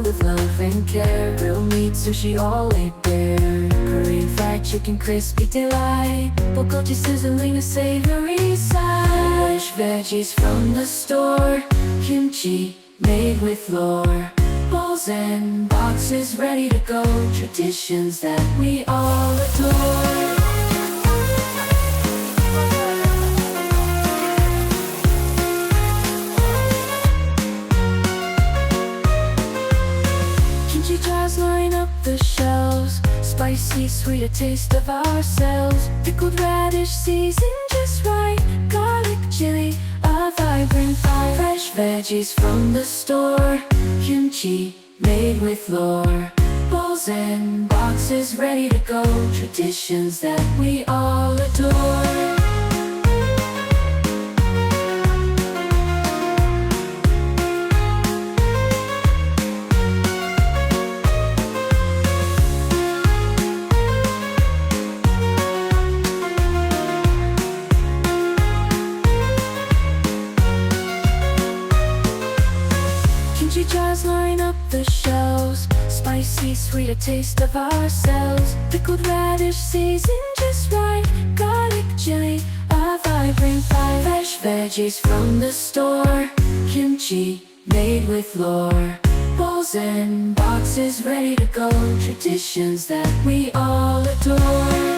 with love and care. Real meat, sushi, all laid bare. Korean fried chicken, crispy delight. Bulgogi sizzling, a savory side. Fresh veggies from the store. Kimchi, made with lore. Bowls and boxes ready to go. Traditions that we all adore. Kimchi jars line up the shelves. Spicy, sweet, a taste of ourselves. Pickled radish, seasoned just right. Garlic, chili, a vibrant fire. Fresh veggies from the store. Kimchi, made with lore. Bowls and boxes ready to go. Traditions that we all adore. Kimchi jars line up the shelves. Spicy, sweet, a taste of ourselves. Pickled radish, seasoned just right. Garlic, chili, a vibrant fire. Fresh veggies from the store. Kimchi, made with lore. Bowls and boxes ready to go. Traditions that we all adore.